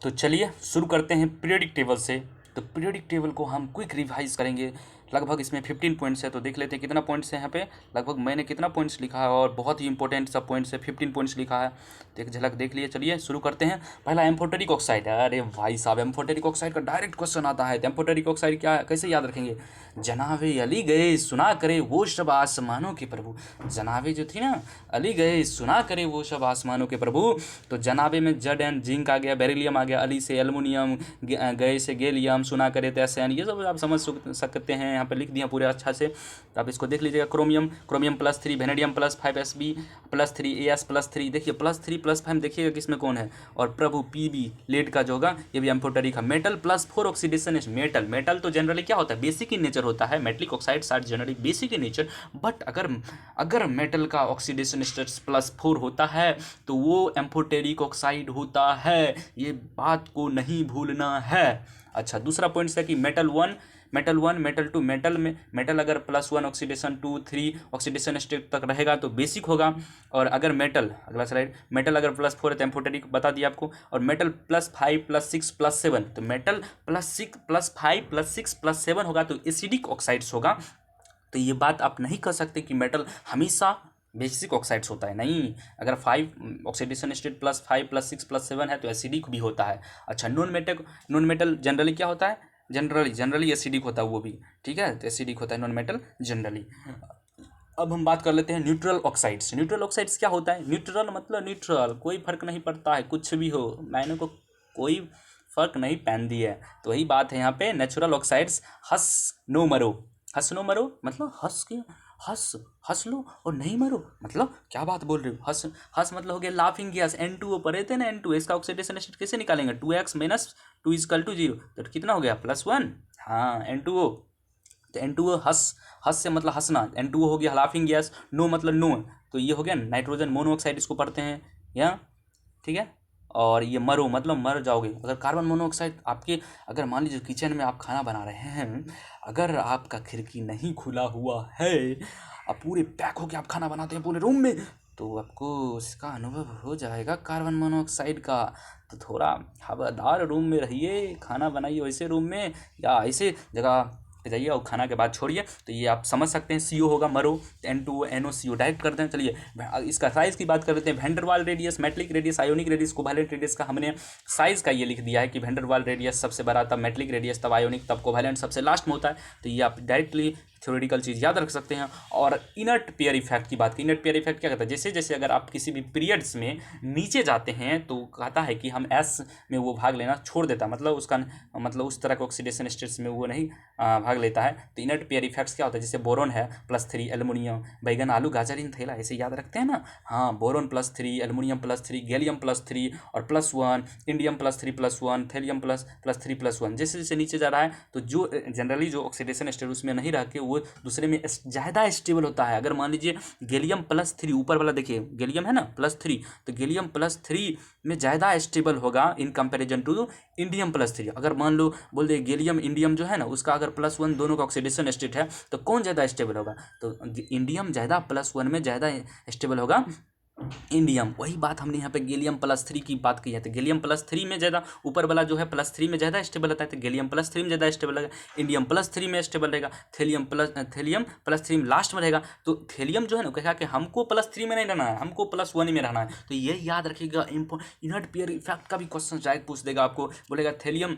तो चलिए शुरू करते हैं पीरियोडिक टेबल से। तो पीरियोडिक टेबल को हम क्विक रिवाइज करेंगे। लगभग इसमें 15 पॉइंट्स है, तो देख लेते हैं कितना पॉइंट्स है यहाँ पे। लगभग मैंने कितना पॉइंट्स लिखा है और बहुत ही इंपॉर्टेंट सब पॉइंट्स है, 15 पॉइंट्स लिखा है। तो एक झलक देख लिए। चलिए शुरू करते हैं। पहला एम्फोटेरिक ऑक्साइड है। अरे भाई साहब, एम्फोटेरिक ऑक्साइड का डायरेक्ट क्वेश्चन आता है। तो एम्फोटेरिक ऑक्साइड क्या है, कैसे याद रखेंगे? जनाबे अली गए सुना करे वो सब आसमानों के प्रभु। जनाबे जो थी ना, अली गए सुना करे वो सब आसमानों के प्रभु। तो जनाबे में जड एंड जिंक आ गया, बेरिलियम आ गया, अली से एल्युमिनियम, गए से गैलियम, सुना करे तो एसएन, ये सब आप समझ सकते हैं। यहाँ पे लिख दिया पूरे अच्छा से, तो आप इसको देख लीजिएगा। Chromium, chromium +3, vanadium +5, Sb +3, As +3। देखिए +3 +5 देखिएगा किसमें कौन है। और प्रभु Pb लेड का जो होगा ये भी एम्फोटेरिक है। Metal +4 oxidation. मेटल तो जनरली क्या होता है, बेसिक इन नेचर होता है। Metallic oxides are generally basic in nature, but अगर मेटल का ऑक्सीडेशन स्टेटस +4 होता है तो वो एम्फोटेरिक ऑक्साइड होता है। ये बात को नहीं भूलना है। अच्छा, दूसरा पॉइंट है कि मेटल 1, मेटल 2, मेटल अगर +1 ऑक्सीडेशन 2, 3 ऑक्सीडेशन स्टेट तक रहेगा तो बेसिक होगा। और अगर मेटल, अगला स्लाइड, मेटल अगर +4 है तो एम्फोटेरिक, बता दिया आपको। और मेटल +5 +6 +7, तो मेटल +6 +5 +6 +7 होगा तो एसिडिक ऑक्साइड्स होगा। तो ये बात आप नहीं कह सकते कि मेटल हमेशा बेसिक ऑक्साइड्स होता है, नहीं। अगर 5 ऑक्सीडेशन स्टेट +5 +6 +7 है तो एसिडिक भी होता है। अच्छा, नॉन मेटल जनरली क्या होता है, जनरली एसिडिक होता है वो भी, ठीक है। तो एसिडिक होता है नॉन मेटल जनरली। अब हम बात कर लेते हैं न्यूट्रल ऑक्साइड्स। न्यूट्रल ऑक्साइड्स क्या होता है? न्यूट्रल मतलब न्यूट्रल, कोई फर्क नहीं पड़ता है, कुछ भी हो, मैंने को कोई फर्क नहीं पहन दी है। तो वही बात है यहाँ पे। नेचुरल ऑक्साइड्स, हंस नो मरो मतलब हंस लो और नहीं मरो, मतलब क्या बात बोल रहे हो। हंस मतलब हो गया लाफिंग गैस, N2O पढ़े थे ना, N2, इसका ऑक्सीडेशन स्टेट कैसे निकालेंगे? 2x - 2 = 0, तो कितना हो गया? +1। हाँ, N2O। तो N2O हंस से मतलब हंसना, N2O हो गया लाफिंग गैस, नो मतलब नो, तो ये हो गया नाइट्रोजन मोनोऑक्साइड, इसको पढ़ते हैं यहाँ, ठीक है। और ये मरो मतलब मर जाओगे। अगर कार्बन मोनोऑक्साइड आपके, अगर मान लीजिए किचन में आप खाना बना रहे हैं, अगर आपका खिड़की नहीं खुला हुआ है, अब पूरे पैक होके आप खाना बनाते हैं पूरे रूम में, तो आपको उसका अनुभव हो जाएगा कार्बन मोनोऑक्साइड का। तो थोड़ा हवादार रूम में रहिए, खाना बनाइए वैसे रूम में, या ऐसे जगह पे जाइए और खाना के बाद छोड़िए। तो ये आप समझ सकते हैं। CO होगा मरो, N2O NOCO डायरेक्ट करते हैं। चलिए इसका साइज़ की बात कर लेते हैं। Van der Waals radius, metallic radius, ionic radius, covalent radius का हमने साइज़ का ये लिख दिया है कि वैंडरवाल रेडियस सबसे बड़ा, तब मेटलिक रेडियस, तब आयोनिक, तब कोवैलेंट सबसे लास्ट में होता है। तो ये आप डायरेक्टली थ्योरेटिकल चीज़ याद रख सकते हैं। और इनर्ट पेयर इफेक्ट की बात की। इनर्ट पेयर इफेक्ट क्या कहता है? जैसे जैसे अगर आप किसी भी पीरियड्स में नीचे जाते हैं तो कहता है कि हम S में वो भाग लेना छोड़ देता है, मतलब उसका मतलब उस तरह के ऑक्सीडेशन स्टेट्स में वो नहीं भाग लेता है। तो इनर्ट पेयर इफेक्ट्स क्या होता है? जैसे बोरोन है +3, एल्युमिनियम, बैगन आलू गाजर इन थैला, ऐसे याद रखते हैं ना। हाँ, बोरोन +3, एल्युमिनियम +3, गैलियम +3 और +1, इंडियम +3 +1, थैलियम +3 +1। जैसे जैसे नीचे जा रहा है तो जो जनरली जो ऑक्सीडेशन स्टेट उसमें नहीं रह के वो दूसरे में ज़्यादा स्टेबल होता है। अगर मान लीजिए गैलियम +3 ऊपर वाला, देखिए गैलियम है ना +3, तो गैलियम +3 में ज़्यादा स्टेबल होगा इन कंपैरिजन टू इंडियम +3। अगर मान लो बोल दे गैलियम इंडियम जो है ना, उसका अगर +1 दोनों का ऑक्सीडेशन स्टेट है तो कौन ज़्यादा स्टेबल होगा? तो इंडियम ज़्यादा +1 में ज़्यादा स्टेबल होगा इंडियम। वही बात हमने यहाँ पे गैलियम +3 की बात की है। तो गैलियम +3 में ज़्यादा, ऊपर वाला जो है +3 में ज़्यादा स्टेबल रहता है, तो गैलियम +3 में ज़्यादा स्टेबल रहेगा। इंडियम +3 में स्टेबल रहेगा। थैलियम +3 में लास्ट में रहेगा। तो थैलियम जो है ना, कहा कि हमको +3 में नहीं रहना है, हमको +1 में रहना है। तो ये याद रखिएगा। इनर्ट पेयर इफेक्ट का भी क्वेश्चन डायरेक्ट पूछ देगा आपको, बोलेगा थैलियम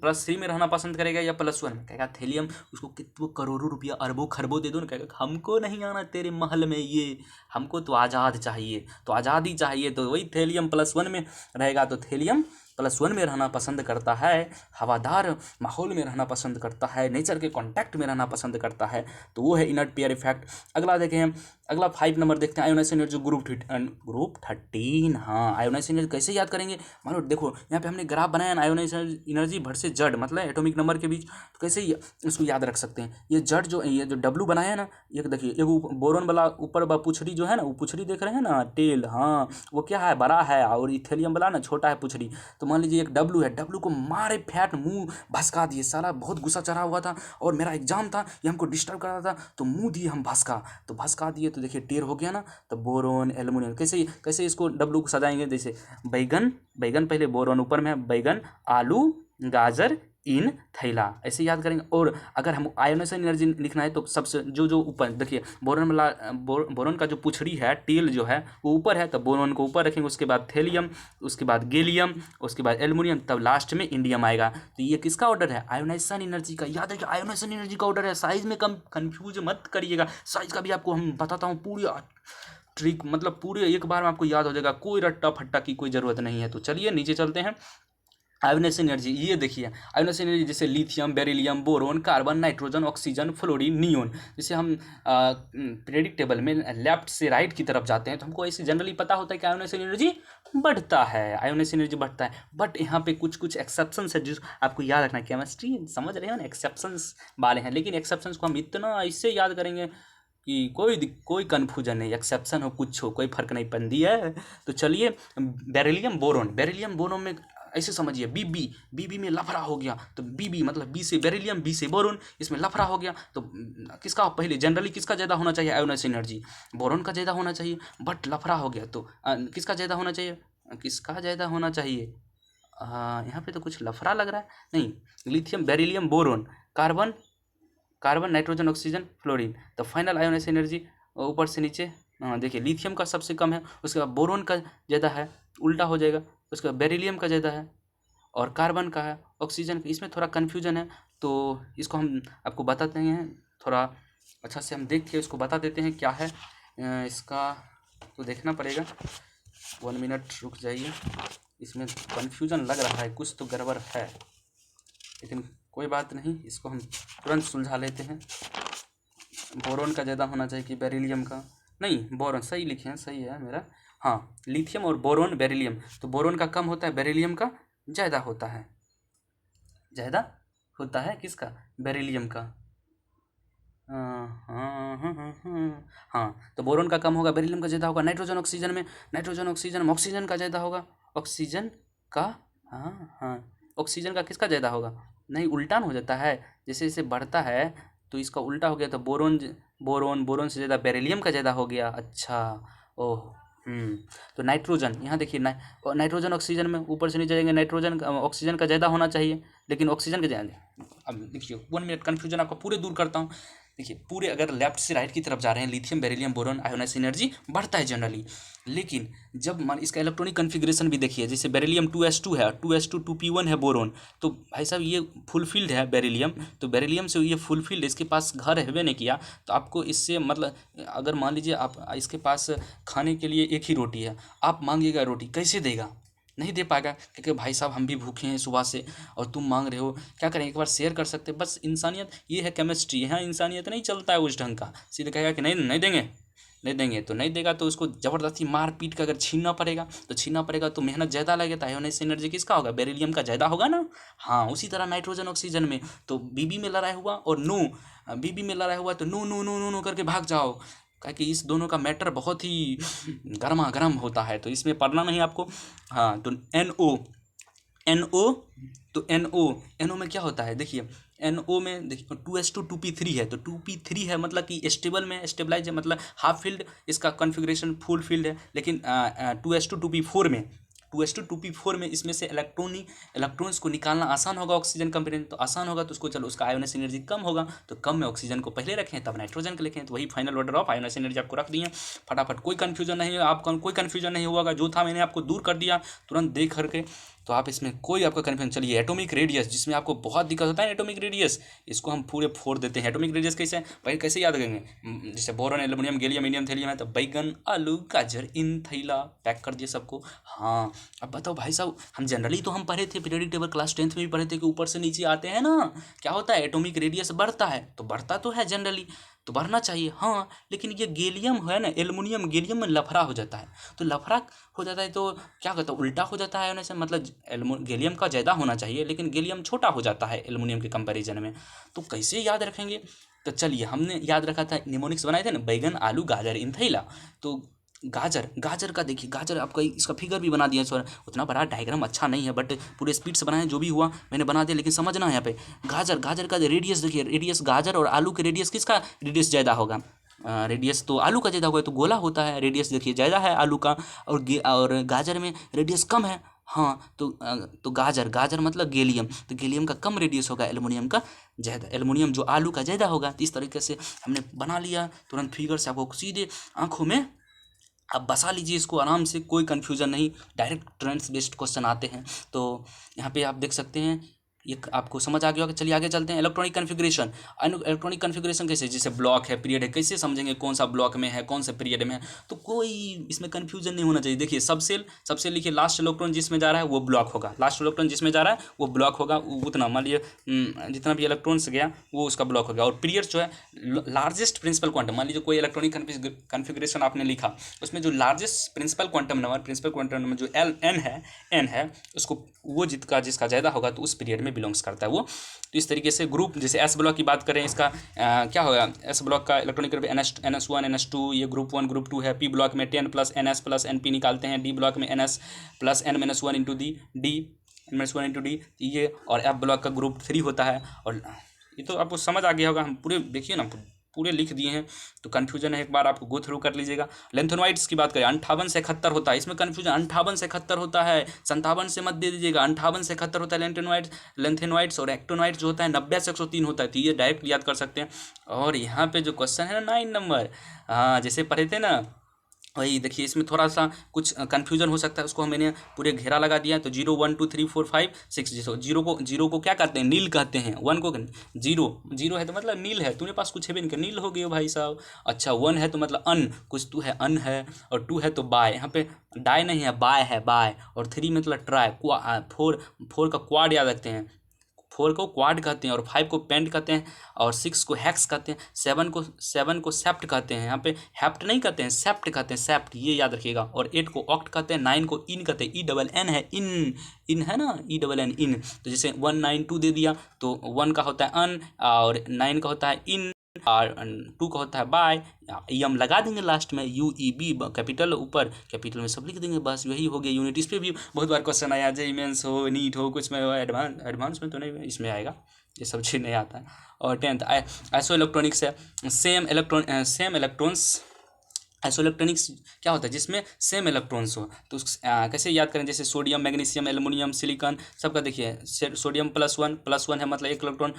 +3 में रहना पसंद करेगा या +1 में? कहेगा थैलियम, उसको कितनों करोड़ों रुपया, अरबों खरबों दे दो ना, कहेगा हमको नहीं आना तेरे महल में, ये हमको तो आज़ाद चाहिए, तो आज़ादी चाहिए। तो वही थैलियम +1 में रहेगा। तो थैलियम +1 में रहना पसंद करता है, हवादार माहौल में रहना पसंद करता है, नेचर के कांटेक्ट में रहना पसंद करता है। तो वो है इनर्ट पेयर इफेक्ट। अगला देखें, अगला 5 नंबर देखते हैं, आयोनाइजेशन एनर्जी ग्रुप 13। हाँ, आयोनाइजेशन एनर्जी कैसे याद करेंगे? मान लो देखो यहाँ पे हमने ग्राफ बनाया ना, आयोनाइजेशन एनर्जी वर्सेस जड़, मतलब एटॉमिक नंबर के बीच। तो कैसे इसको याद रख सकते हैं? ये जड़ जो, ये जो W बनाया है ना, ये देखिए, एक बोरोन वाला ऊपर पुछड़ी जो है ना, वो पुछड़ी देख रहे हैं ना, टेल, हाँ वो क्या है? बड़ा है, और इथेलियम वाला ना छोटा है पुछड़ी। तो मान लीजिए एक डब्लू है, डब्लू को मारे फैट मुंह भसका दिए, साला बहुत गुस्सा चढ़ा हुआ था और मेरा एग्जाम था, ये हमको डिस्टर्ब कर रहा था, तो मुंह दिए हम भसका, तो भसका दिए तो देखिए टेर हो गया ना। तो बोरोन एल्युमिनियम कैसे कैसे इसको डब्लू को सजाएंगे, जैसे बैगन, बैगन पहले बोरोन ऊपर में है, बैगन आलू गाजर इन थैला, ऐसे याद करेंगे। और अगर हम आयोनाइजेशन एनर्जी लिखना है तो सबसे जो ऊपर देखिए बोरोन वाला बोरोन का जो पुछड़ी है, टेल जो है वो ऊपर है, तो बोरोन को ऊपर रखेंगे, उसके बाद थेलियम, उसके बाद गैलियम, उसके बाद एल्युमिनियम, तब लास्ट में इंडियम आएगा। तो ये किसका ऑर्डर है, आयोनाइजेशन एनर्जी का। याद है कि आयोनाइजेशन एनर्जी का ऑर्डर है, साइज में कम कंफ्यूज मत करिएगा, साइज का भी आपको हम बताता हूँ पूरी ट्रिक, मतलब पूरे एक बार में आपको याद हो जाएगा, कोई रट्टा फट्टा की कोई ज़रूरत नहीं है। तो चलिए नीचे चलते हैं। आयोनाइजेशन एनर्जी, ये देखिए आयोनाइजेशन एनर्जी जैसे lithium, beryllium, boron, carbon, nitrogen, oxygen, fluorine, neon. जैसे हम पीरियोडिक टेबल में लेफ्ट से राइट की तरफ जाते हैं तो हमको ऐसे जनरली पता होता है कि आयोनाइजेशन एनर्जी बढ़ता है, आयोनाइजेशन एनर्जी बढ़ता है। बट यहाँ पे कुछ कुछ एक्सेप्शंस है जो आपको याद रखना है, केमिस्ट्री समझ रहे हो ना, एक्सेप्शंस वाले हैं, लेकिन एक्सेप्शंस को हम इतना ऐसे याद करेंगे कि कोई कन्फ्यूजन नहीं, एक्सेप्शन हो कुछ हो कोई फर्क नहीं पड़ती है। तो चलिए बेरिलियम बोरोन, बेरिलियम बोरोन में ऐसे समझिए बीबी में लफड़ा हो गया, तो बीबी मतलब बी से बेरिलियम, बी से बोरोन, इसमें लफड़ा हो गया तो किसका पहले जनरली किसका ज़्यादा होना चाहिए, आयोनाइजेशन एनर्जी बोरोन का ज़्यादा होना चाहिए। बट लफड़ा हो गया तो किसका ज़्यादा होना चाहिए, किसका ज़्यादा होना चाहिए, यहाँ पे तो कुछ लफड़ा लग रहा है, नहीं, lithium beryllium boron, carbon carbon nitrogen oxygen fluorine, तो फाइनल आयोनाइजेशन एनर्जी ऊपर से नीचे देखिए लिथियम का सबसे कम है, उसके बाद बोरोन का ज़्यादा है, उल्टा हो जाएगा, उसके बाद बेरिलियम का ज़्यादा है और कार्बन का है, ऑक्सीजन का, इसमें थोड़ा कन्फ्यूजन है। तो इसको हम आपको बताते हैं, थोड़ा अच्छा से हम देख के इसको बता देते हैं क्या है इसका, तो देखना पड़ेगा, 1 मिनट रुक जाइए, इसमें कन्फ्यूजन लग रहा है, कुछ तो गड़बड़ है, लेकिन कोई बात नहीं, इसको हम तुरंत सुलझा लेते हैं। बोरोन का ज़्यादा होना चाहिए कि बेरिलियम का, नहीं बोरोन सही लिखे हैं, सही है मेरा, हाँ लिथियम और बोरोन बेरिलियम, तो बोरोन का कम होता है, बेरिलियम का ज़्यादा होता है, ज़्यादा होता है किसका, बेरिलियम का, हाँ तो बोरोन का कम होगा, बेरिलियम का ज़्यादा होगा। नाइट्रोजन ऑक्सीजन में, नाइट्रोजन ऑक्सीजन में ऑक्सीजन का ज़्यादा होगा, ऑक्सीजन का, हाँ ऑक्सीजन का किसका ज़्यादा होगा, नहीं उल्टा हो जाता है, जैसे जैसे बढ़ता है तो इसका उल्टा हो गया, तो बोरोन बोरोन बोरोन से ज़्यादा बेरिलियम का ज़्यादा हो गया, अच्छा ओह तो नाइट्रोजन, यहाँ देखिए नाइट्रोजन ऑक्सीजन में ऊपर से नीचे जाएंगे, नाइट्रोजन ऑक्सीजन का ज़्यादा होना चाहिए, लेकिन ऑक्सीजन का ज़्यादा, अब देखिए 1 मिनट कन्फ्यूजन आपको पूरे दूर करता हूँ। देखिए पूरे अगर लेफ्ट से राइट की तरफ जा रहे हैं, lithium beryllium boron ionization energy बढ़ता है जनरली, लेकिन जब मान इसका इलेक्ट्रॉनिक कन्फिग्रेशन भी देखिए, जैसे बेरिलियम 2s2 है, 2s2 2p1 है बोरोन, तो भाई साहब ये फुलफिल्ड है बेरिलियम, तो बेरिलियम से ये फुलफिल्ड, इसके पास घर है नहीं किया, तो आपको इससे मतलब अगर मान लीजिए आप इसके पास खाने के लिए एक ही रोटी है, आप मांगिएगा रोटी, कैसे देगा, नहीं दे पाएगा, क्योंकि भाई साहब हम भी भूखे हैं सुबह से और तुम मांग रहे हो, क्या करें, एक बार शेयर कर सकते, बस इंसानियत ये है, केमिस्ट्री, यहाँ इंसानियत नहीं चलता है उस ढंग का, सीधे कहेगा कि नहीं नहीं देंगे, नहीं देंगे तो नहीं देगा, तो उसको ज़बरदस्ती मार पीट कर अगर छीनना पड़ेगा तो छीनना पड़ेगा, तो मेहनत ज़्यादा लगेगा, आयोनाइजेशन एनर्जी किसका होगा, बेरिलियम का ज़्यादा होगा ना। हाँ उसी तरह नाइट्रोजन ऑक्सीजन में तो बीबी में लड़ाई हुआ और नो, बीबी में लड़ाई हुआ तो no no no no no करके भाग जाओ, कि इस दोनों का मैटर बहुत ही गर्मा गर्म होता है, तो इसमें पढ़ना नहीं आपको। हाँ तो NO तो NO में क्या होता है, देखिए NO में देखिए 2s2 2p3 है, तो 2p3 है मतलब कि स्टेबल में स्टेबलाइज है, मतलब हाफ फील्ड, इसका कॉन्फ़िगरेशन फुल फील्ड है, लेकिन 2s2 2p4 में 2s2 2p4 में इसमें से इलेक्ट्रॉन्स को निकालना आसान होगा, ऑक्सीजन कंपेरिजन तो आसान होगा, तो उसको चलो उसका आयोनाइजेशन एनर्जी कम होगा, तो कम में ऑक्सीजन को पहले रखें तब नाइट्रोजन को लिखें, तो वही final order of ionization energy आपको रख दिए फटाफट, कोई कन्फ्यूजन नहीं है, आपका कोई कन्फ्यूजन नहीं होगा, जो था मैंने आपको दूर कर दिया तुरंत देख करके, तो आप इसमें कोई आपका कन्फ्यूजन। चलिए एटॉमिक रेडियस, जिसमें आपको बहुत दिक्कत होता है एटॉमिक रेडियस, इसको हम पूरे फोड़ देते हैं। एटॉमिक रेडियस कैसे भाई, कैसे याद करेंगे, जैसे boron aluminium gallium indium thallium है, तो बैगन आलू गाजर इन थैला, पैक कर दिए सबको। हाँ अब बताओ भाई साहब, हम जनरली तो हम पढ़े थे पीरियोडिक टेबल क्लास 10th में भी पढ़े थे कि ऊपर से नीचे आते हैं ना, क्या होता है एटॉमिक रेडियस बढ़ता है, तो बढ़ता तो है जनरली, तो बढ़ना चाहिए, हाँ लेकिन ये गैलियम है ना, एल्युमिनियम गैलियम में लफड़ा हो जाता है, तो लफड़ा हो जाता है तो क्या कहता है, उल्टा हो जाता है होने से, मतलब गैलियम का ज़्यादा होना चाहिए लेकिन गैलियम छोटा हो जाता है एल्युमिनियम के कंपैरिजन में, तो कैसे याद रखेंगे। तो चलिए हमने याद रखा था, निमोनिक्स बनाए थे ना, बैगन आलू गाजर इन थैला, तो गाजर, गाजर का देखिए, गाजर आपका इसका फिगर भी बना दिया सर, उतना बड़ा डायग्राम अच्छा नहीं है बट पूरे स्पीड से बनाए, जो भी हुआ मैंने बना दिया, लेकिन समझना है यहाँ पे। गाजर, गाजर का रेडियस देखिए, रेडियस गाजर और आलू के रेडियस, किसका रेडियस ज़्यादा होगा? रेडियस तो आलू का ज़्यादा होगा, तो गोला होता है, रेडियस देखिए ज़्यादा है आलू का, और गाजर में रेडियस कम है। हाँ तो गाजर, गाजर मतलब गैलियम, तो गैलियम का कम रेडियस होगा, एल्युमिनियम का ज़्यादा, एल्युमिनियम जो आलू का ज़्यादा होगा। तो इस तरीके से हमने बना लिया तुरंत फिगर से, आपको सीधे आंखों में आप बसा लीजिए इसको आराम से, कोई कन्फ्यूज़न नहीं, डायरेक्ट ट्रेंड्स बेस्ड क्वेश्चन आते हैं। तो यहाँ पे आप देख सकते हैं, ये आपको समझ आ गया होगा। चलिए आगे चलते हैं। इलेक्ट्रॉनिक कन्फिग्रेशन, इलेक्ट्रॉनिक कन्फिग्रेशन कैसे, जैसे ब्लॉक है, पीरियड है, कैसे समझेंगे कौन सा ब्लॉक में है, कौन सा पीरियड में है, तो कोई इसमें कन्फ्यूजन नहीं होना चाहिए। देखिए सबसेल, सबसेल लिखिए, लास्ट इलेक्ट्रॉन जिसमें जा रहा है वो ब्लॉक होगा, लास्ट इलेक्ट्रॉन जिसमें जा रहा है वो ब्लॉक होगा, उतना मान लिए जितना भी इलेक्ट्रॉन्स गया वो उसका ब्लॉक होगा। और पीरियड जो है लार्जेस्ट प्रिंसिपल क्वांटम, मान लीजिए कोई इलेक्ट्रॉनिक कन्फिग्रेशन आपने लिखा, उसमें जो लार्जेस्ट प्रिंसिपल क्वांटम नंबर जो एन है उसको, वो जिसका ज़्यादा होगा तो उस पीरियड में बिलोंग्स करता है वो। तो इस तरीके से ग्रुप, जैसे एस ब्लॉक की बात करें, इसका क्या होगा, एस ब्लॉक का इलेक्ट्रॉनिक NS1 NS2, ये ग्रुप 1 ग्रुप 2 है। पी ब्लॉक में 10 प्लस NS प्लस NP निकालते हैं। डी ब्लॉक में NS plus N-1 into D N-1 into D, ये। और एफ ब्लॉक का ग्रुप 3 होता है। और ये तो आपको समझ आ गया होगा, हम पूरे देखिए ना, पूरे लिख दिए हैं, तो कन्फ्यूजन है एक बार आपको गो थ्रू कर लीजिएगा। लेंथेनॉइड्स की बात करें, 58 से 71 होता है, इसमें कन्फ्यूजन 58 से 71 होता है, 57 से मत दे दीजिएगा, 58 से 71 होता है लेंथेनॉइड्स। और एक्टोनॉइड्स जो होता है 90 से 103 होता है, तो ये डायरेक्ट याद कर सकते हैं। और यहाँ पे जो क्वेश्चन है ना 9 नंबर, हाँ जैसे पढ़े थे ना, वही देखिए, इसमें थोड़ा सा कुछ कन्फ्यूजन हो सकता है, उसको मैंने पूरे घेरा लगा दिया। तो 0 1 2 3 4 5 6, जैसे जीरो को क्या कहते हैं, नील कहते हैं। 1 को जीरो, जीरो है तो मतलब नील है, तुम्हारे पास कुछ है भी नहीं, नील हो गए हो भाई साहब। अच्छा 1 है तो मतलब अन, कुछ तो है, अन है। और 2 है तो बाय, यहाँ पे डाई नहीं है, बाय है, बाय। और 3 मतलब ट्राई, 4 का क्वाड याद रखते हैं, 4 को क्वाड कहते हैं, और 5 को पेंट कहते हैं, और 6 को हैक्स कहते हैं, 7 को सेप्ट कहते हैं, यहाँ पे हैप्ट नहीं कहते हैं, सेप्ट कहते हैं, सेप्ट, ये याद रखिएगा। और 8 को ऑक्ट कहते हैं, 9 को इन कहते हैं, E-double-N है, इन है ना, E-double-N इन। तो जैसे 1 9 2 दे दिया, तो 1 का होता है अन, और 9 का होता है इन, और 2 का होता है बाय। ये हम लगा देंगे लास्ट में, UEB कैपिटल, ऊपर कैपिटल में सब लिख देंगे, बस यही हो गया यूनिट। इस पर भी बहुत बार क्वेश्चन आया, जेईई मेंस हो, नीट हो, कुछ में एडवांस में तो नहीं, इसमें आएगा, ये सब चीज़ नहीं आता है। और 10th आइसो इलेक्ट्रॉनिक्स है, सेम इलेक्ट्रॉन्स। आइसोइलेक्ट्रॉनिक्स क्या होता है, जिसमें सेम इलेक्ट्रॉन्स हो, तो कैसे याद करें, जैसे सोडियम, मैग्नीशियम, एल्युमिनियम, सिलिकॉन, सबका देखिए सोडियम +1 है, मतलब 1 इलेक्ट्रॉन।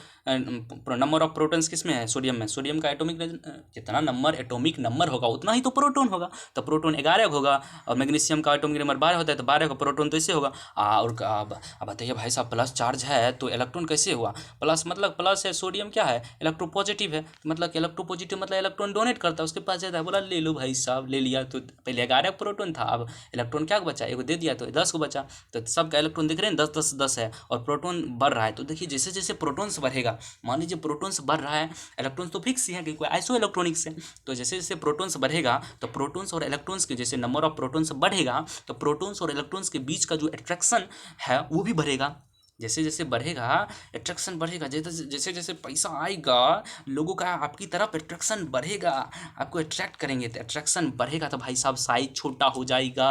नंबर ऑफ प्रोटॉन्स किस में है, सोडियम में। सोडियम का जितना नंबर एटॉमिक नंबर होगा उतना ही तो प्रोटॉन होगा, तो प्रोटॉन 11 होगा। और मैग्नीशियम का एटॉमिक नंबर 12 होता है, तो 12 का प्रोटॉन तो ऐसे होगा। और अब बताइए भाई साहब, प्लस चार्ज है तो इलेक्ट्रॉन कैसे हुआ, प्लस मतलब प्लस है, सोडियम क्या है, इलेक्ट्रोपॉजिटिव है, मतलब इलेक्ट्रोपॉजिटिव मतलब इलेक्ट्रॉन डोनेट करता है, उसके पास जाता है, बोला ले लो भाई साहब, ले लिया। तो पहले 11 प्रोटॉन था, अब इलेक्ट्रॉन क्या बचा, एगो दे दिया तो 10 को बचा। तो सबका इलेक्ट्रॉन दिख रहे हैं 10 10 10 है, और प्रोटॉन बढ़ रहा है। तो देखिए जैसे जैसे प्रोटॉन्स बढ़ेगा, मान लीजिए प्रोटॉन्स बढ़ रहा है, इलेक्ट्रॉन्स तो फिक्स ही है, कोई आइसो इलेक्ट्रॉनिक्स है, तो जैसे जैसे प्रोटॉन्स बढ़ेगा, तो प्रोटॉन्स और इलेक्ट्रॉन्स के जैसे नंबर ऑफ प्रोटॉन्स बढ़ेगा, तो प्रोटॉन्स और इलेक्ट्रॉन्स के बीच का जो अट्रैक्शन है वो भी बढ़ेगा। जैसे जैसे बढ़ेगा अट्रैक्शन बढ़ेगा, जैसे जैसे पैसा आएगा, लोगों का आपकी तरफ अट्रैक्शन बढ़ेगा, आपको अट्रैक्ट करेंगे, तो अट्रैक्शन बढ़ेगा, तो भाई साहब साइज छोटा हो जाएगा।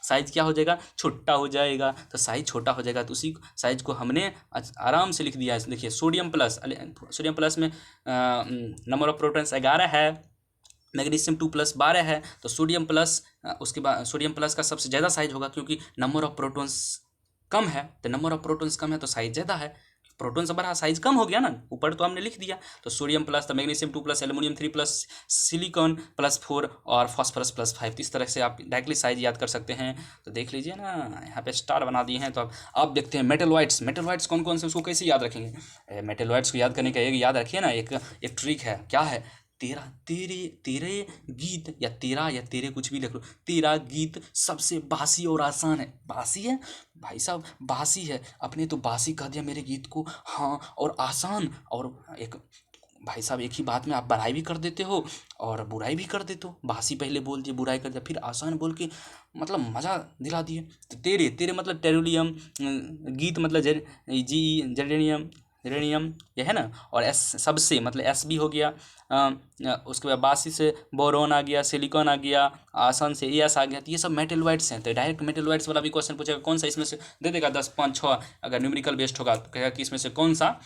साइज क्या हो जाएगा, छोटा हो जाएगा। तो साइज छोटा हो जाएगा, तो उसी साइज को हमने आराम से लिख दिया है। देखिए सोडियम प्लस में नंबर ऑफ प्रोटॉन्स 11 है, मैग्नीशियम 2 प्लस 12 है, तो सोडियम प्लस, उसके बाद सोडियम प्लस का सबसे ज़्यादा साइज होगा, क्योंकि नंबर ऑफ प्रोटॉन्स कम है, तो नंबर ऑफ प्रोटॉन्स कम है तो साइज ज़्यादा है, प्रोटॉन से बढ़ा साइज कम हो गया ना, ऊपर तो हमने लिख दिया। तो सोडियम प्लस, तो magnesium 2 plus, aluminium 3 plus, silicon +4 और फॉस्फरस +5। तो इस तरह से आप डायरेक्टली साइज याद कर सकते हैं। तो देख लीजिए ना, यहाँ पे स्टार बना दिए हैं। तो अब देखते हैं मेटलॉइड्स कौन कौन से, उसको कैसे याद रखेंगे। मेटलॉइड्स को याद करने का एक याद रखिए ना, एक ट्रिक है, क्या है, तेरे गीत, या तेरे कुछ भी लिख लो, तेरा गीत सबसे बासी और आसान है। बासी है भाई साहब, बासी है, अपने तो बासी कह दिया मेरे गीत को, हाँ, और आसान। और एक भाई साहब, एक ही बात में आप बड़ाई भी कर देते हो और बुराई भी कर देते हो। बासी पहले बोल दिए, बुराई कर दिया, फिर आसान बोल के मतलब मज़ा दिला दिए। तो तेरे मतलब टेरुलियम, गीत मतलब जेरेनियम, यूरेनियम, ये है ना। और एस सबसे मतलब एस भी हो गया, उसके बाद बासी से बोरोन आ गया, सिलिकॉन आ गया, आसन से एस आ गया। तो ये सब मेटलवाइड्स हैं। तो डायरेक्ट मेटलवाइड्स वाला भी क्वेश्चन पूछेगा कौन सा इसमें से दे देगा 10 5 6, अगर न्यूमेरिकल बेस्ड होगा तो कहेगा कि इसमें से कौन सा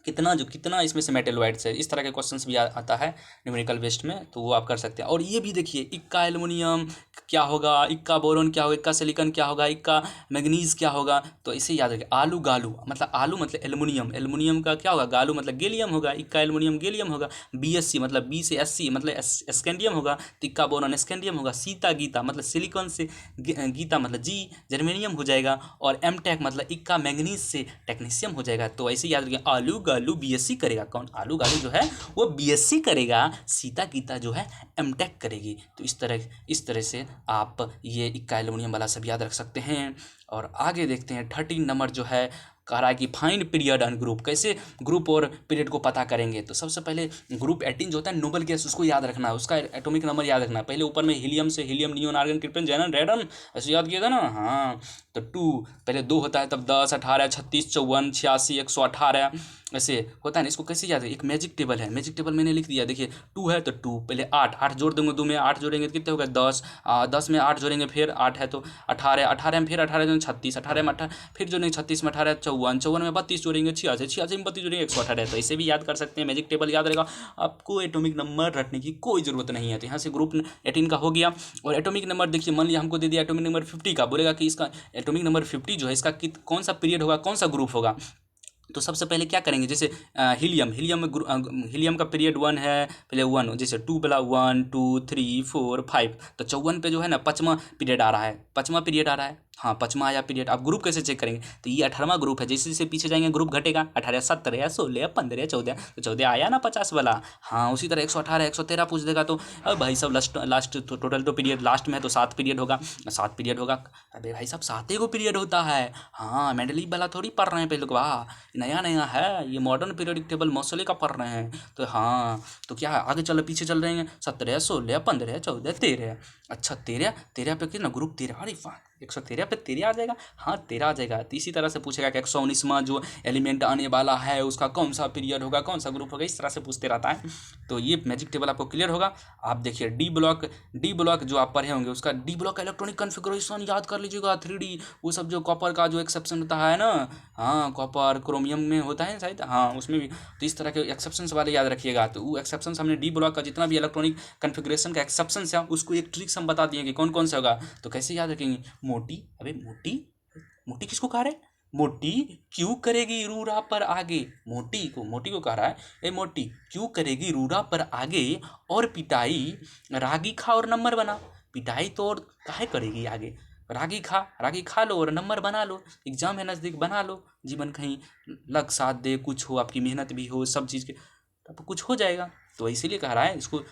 कितना इसमें से मेटलवाइड्स है। इस तरह के क्वेश्चंस भी आता है न्यूमेरिकल बेस्ड में, तो वो आप कर सकते हैं। और ये भी देखिए इक्का एल्युमिनियम क्या होगा, इक्का बोरोन क्या होगा, इक्का सिलिकॉन क्या होगा, इक्का मैग्नीज क्या होगा। तो इसे याद रखिए। आलू गालू मतलब आलू मतलब एल्युमिनियम, एल्युमिनियम का क्या होगा, गालू मतलब गैलियम होगा, इक्का एल्युमिनियम गैलियम होगा। बीएससी मतलब बी से एससी मतलब स्कैंडियम होगा, तो इक्का बोरोन स्कैंडियम होगा। सीता गीता मतलब सिलिकॉन से गीता मतलब जी जर्मेनियम हो जाएगा। और एम टेक मतलब इक्का मैग्नीज से टेक्नीशियम हो जाएगा। तो ऐसे याद रखिए आलू गालू बीएससी करेगा कौन, आलू गालू जो है वो बीएससी करेगा, सीता गीता जो है एम टेक करेगी। तो इस तरह से आप ये इक्का एल्युमिनियम वाला सब याद रख सकते हैं। और आगे देखते हैं 13 नंबर जो है कह रहा है कि फाइंड पीरियड एंड ग्रुप। कैसे ग्रुप और पीरियड को पता करेंगे। तो सबसे पहले ग्रुप 18 जो होता है नोबल गैस, उसको याद रखना है, उसका एटॉमिक नंबर याद रखना है। पहले ऊपर में हीलियम से हीलियम नियोन आर्गन क्रिप्टन जेनन रेडन ऐसे याद किया था ना। हाँ तो 2 पहले 2 होता है, तब 10 18 36 54 86 118 ऐसे होता है ना। इसको कैसे याद है, एक मैजिक टेबल है, मैजिक टेबल मैंने लिख दिया। देखिए 2 है तो 2 पहले 8 जोड़ देंगे, 2 में 8 जोड़ेंगे तो कितने हो गए 10, 10 में 8 जोड़ेंगे फिर 8 है तो 18, 18 में फिर 18 जोड़ेंगे 36, 18 में 18 फिर जोड़ेंगे 36 में 18 54, 54 में 32 जोड़ेंगे 86, 86 में 32 जोड़ेंगे 118। तो इसे भी याद कर सकते हैं, मैजिक टेबल याद रहेगा। आपको एटॉमिक नंबर रटने की कोई ज़रूरत नहीं है। तो यहाँ से ग्रुप 18 का हो गया। और एटॉमिक नंबर देखिए मान लिया हमको दे दिया एटॉमिक नंबर 50 का, बोलेगा कि इसका एटॉमिक नंबर 50 जो है इसका कौन सा पीरियड होगा, कौन सा ग्रुप होगा। तो सबसे पहले क्या करेंगे, जैसे हीलियम का पीरियड 1 है, पहले 1 जैसे 2 वाला 1 2 3 4 5, तो 54 पे जो है ना 5वां पीरियड आ रहा है, 5वां पीरियड आ रहा है। हाँ 5वां आया पीरियड। आप ग्रुप कैसे चेक करेंगे, तो ये 18वां ग्रुप है, जैसे जैसे पीछे जाएंगे ग्रुप घटेगा, 18 17 या 16 या 15 या 14, तो 14 आया ना 50 वाला। हाँ उसी तरह 118 113 पूछ देगा, तो अब भाई सब लास्ट टोटल तो पीरियड लास्ट में है तो 7 पीरियड होगा, 7 पीरियड होगा। अरे भाई साहब 7 ही को पीरियड होता है। हाँ मेंडलीव वाला थोड़ी पढ़ रहे हैं पहले को, वाह नया नया है ये, मॉडर्न पीरियोडिक टेबल मौसले का पढ़ रहे हैं। तो हाँ तो क्या है, आगे चलो पीछे चल रहे हैं, 17 16 15 14 13। अच्छा 13 पे कितना ग्रुप 13, अरे वाह 113 पे 13 आ जाएगा। हाँ 13 आ जाएगा। तो इसी तरह से पूछेगा कि 119वां जो एलिमेंट आने वाला है उसका कौन सा पीरियड होगा, कौन सा ग्रुप होगा, इस तरह से पूछते रहता है। तो ये मैजिक टेबल आपको क्लियर होगा। आप देखिए डी ब्लॉक जो आप पढ़े होंगे उसका डी ब्लॉक का इलेक्ट्रॉनिक कॉन्फ़िगरेशन याद कर लीजिएगा, 3D वो सब जो कॉपर का जो एक्सेप्शन होता है ना, हाँ कॉपर क्रोमियम में होता है शायद, हाँ उसमें भी। तो इस तरह के एक्सेप्शंस वाले याद रखिएगा। तो वो एक्सेप्शंस हमने डी ब्लॉक का जितना भी इलेक्ट्रॉनिक कॉन्फ़िगरेशन का एक्सेप्शंस है उसको एक ट्रिक्स हम बता दिए कि कौन कौन सा होगा। तो कैसे याद रखेंगे, मोटी, अबे मोटी मोटी किसको कह रहे हैं, मोटी क्यों करेगी रूरा पर आगे, मोटी को कह रहा है, ए मोटी क्यों करेगी रूरा पर आगे, और पिटाई रागी खा और नंबर बना। पिटाई तो और काहे करेगी आगे, रागी खा लो और नंबर बना लो, एग्जाम है नज़दीक बना लो, जीवन कहीं लग साथ दे, कुछ हो आपकी मेहनत भी हो सब चीज़ के, तब कुछ हो जाएगा। तो इसीलिए कह रहा है इसको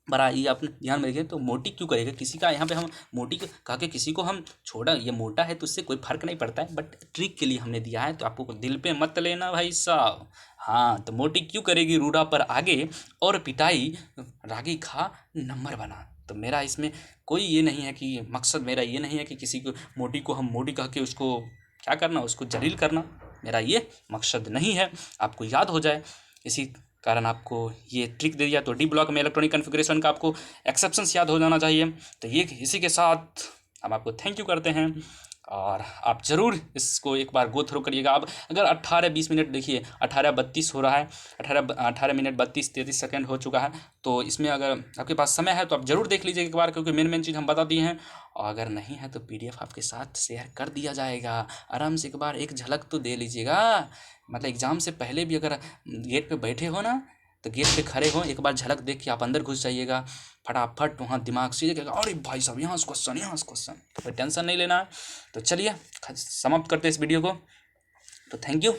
बड़ा ये आप ध्यान में रखें। तो मोटी क्यों करेगा किसी का, यहाँ पे हम मोटी कह के किसी को हम छोड़ा, ये मोटा है तो उससे कोई फर्क नहीं पड़ता है, बट ट्रिक के लिए हमने दिया है, तो आपको दिल पे मत लेना भाई साहब। हाँ तो मोटी क्यों करेगी रूढ़ा पर आगे, और पिटाई रागी खा नंबर बना। तो मेरा इसमें कोई ये नहीं है कि मकसद मेरा ये नहीं है कि किसी को मोटी को हम मोटी कह के उसको क्या करना, उसको जलील करना, मेरा ये मकसद नहीं है, आपको याद हो जाए इसी कारण आपको ये ट्रिक दे दिया। तो डी ब्लॉक में इलेक्ट्रॉनिक कॉन्फ़िगरेशन का आपको एक्सेप्शंस याद हो जाना चाहिए। तो ये इसी के साथ हम आपको थैंक यू करते हैं, और आप ज़रूर इसको एक बार गो थ्रू करिएगा। आप अगर 18-20 मिनट देखिए 18:32 हो रहा है, 18 मिनट 32-33 सेकेंड हो चुका है। तो इसमें अगर आपके पास समय है तो आप ज़रूर देख लीजिए एक बार, क्योंकि मेन चीज़ हम बता दिए हैं। और अगर नहीं है तो PDF आपके साथ शेयर कर दिया जाएगा, आराम से एक बार एक झलक तो दे लीजिएगा। मतलब एग्ज़ाम से पहले भी अगर गेट पे बैठे हो ना, तो गेट पे खड़े हो, एक बार झलक देख के आप अंदर घुस जाइएगा, फटाफट वहाँ दिमाग सीधे करेगा, अरे भाई साहब यहाँ से क्वेश्चन, कोई टेंशन नहीं लेना है। तो चलिए समाप्त करते हैं इस वीडियो को। तो थैंक यू।